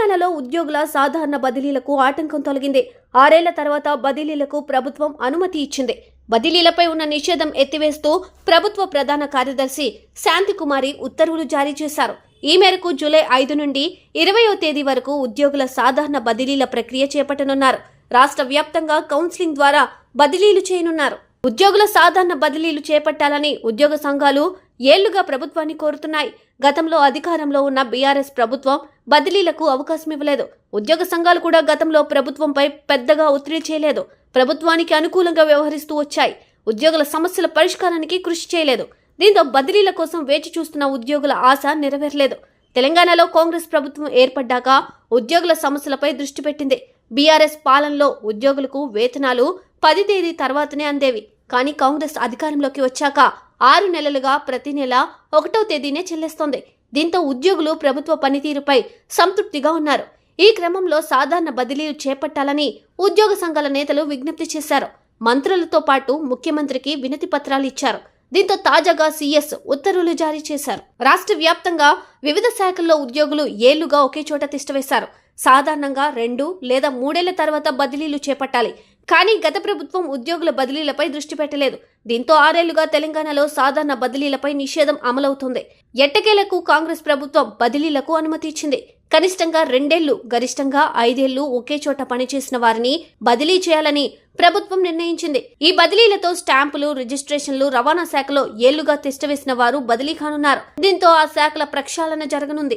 తెలంగాణలో ఉద్యోగుల సాధారణ బదిలీలకు ఆటంకం తొలగింది. 6 ఏళ్ల తర్వాత బదిలీలకు ప్రభుత్వం అనుమతి ఇచ్చింది. బదిలీలపై ఉన్న నిషేధం ఎత్తివేస్తూ ప్రభుత్వ ప్రధాన కార్యదర్శి శాంతికుమారి ఉత్తర్వులు జారీ చేశారు. ఈ మేరకు జూలై 5 నుండి 20వ తేదీ వరకు ఉద్యోగుల సాధారణ బదిలీల ప్రక్రియ చేపట్టనున్నారు. రాష్ట్ర వ్యాప్తంగా కౌన్సిలింగ్ ద్వారా బదిలీలు చేయనున్నారు. ఉద్యోగుల సాధారణ బదిలీలు చేపట్టాలని ఉద్యోగ సంఘాలు ఏళ్లుగా ప్రభుత్వాన్ని కోరుతున్నాయి. గతంలో అధికారంలో ఉన్న బీఆర్ఎస్ ప్రభుత్వం బదిలీలకు అవకాశం ఇవ్వలేదు. ఉద్యోగ సంఘాలు కూడా గతంలో ప్రభుత్వంపై పెద్దగా ఒత్తిడి చేయలేదు. ప్రభుత్వానికి అనుకూలంగా వ్యవహరిస్తూ వచ్చాయి. ఉద్యోగుల సమస్యల పరిష్కారానికి కృషి చేయలేదు. దీంతో బదిలీల కోసం వేచి చూస్తున్న ఉద్యోగుల ఆశ నెరవేరలేదు. తెలంగాణలో కాంగ్రెస్ ప్రభుత్వం ఏర్పడ్డాక ఉద్యోగుల సమస్యలపై దృష్టి పెట్టింది. బీఆర్ఎస్ పాలనలో ఉద్యోగులకు వేతనాలు 10 తేదీ తర్వాతనే అందేవి. కానీ కాంగ్రెస్ అధికారంలోకి వచ్చాక 6 నెలలుగా ప్రతి నెల 1వ తేదీనే చెల్లిస్తోంది. దీంతో ఉద్యోగులు ప్రభుత్వ పనితీరుపై సంతృప్తిగా ఉన్నారు. ఈ క్రమంలో సాధారణ బదిలీలు చేపట్టాలని ఉద్యోగ సంఘాల నేతలు విజ్ఞప్తి చేశారు. మంత్రులతో పాటు ముఖ్యమంత్రికి వినతి పత్రాలు ఇచ్చారు. దీంతో తాజాగా సీఎస్ ఉత్తర్వులు జారీ చేశారు. రాష్ట్ర వ్యాప్తంగా వివిధ శాఖల్లో ఉద్యోగులు ఏళ్లుగా ఒకే చోట తిష్టవేశారు. సాధారణంగా 2 లేదా 3 ఏళ్ల తర్వాత బదిలీలు చేపట్టాలి. కానీ గత ప్రభుత్వం ఉద్యోగుల బదిలీలపై దృష్టి పెట్టలేదు. దీంతో 6 ఏళ్లుగా తెలంగాణలో సాధారణ బదిలీలపై నిషేధం అమలవుతుంది. ఎట్టకేలకు కాంగ్రెస్ ప్రభుత్వం బదిలీలకు అనుమతి ఇచ్చింది. కనిష్టంగా 2 ఏళ్లు, గరిష్టంగా 5 ఏళ్లు ఒకే చోట పనిచేసిన వారిని బదిలీ చేయాలని ప్రభుత్వం నిర్ణయించింది. ఈ బదిలీలతో స్టాంపులు, రిజిస్ట్రేషన్లు, రవాణా శాఖలో ఏళ్లుగా తిష్టవేసిన వారు బదిలీ కానున్నారు. దీంతో ఆ శాఖల ప్రక్షాళన జరగనుంది.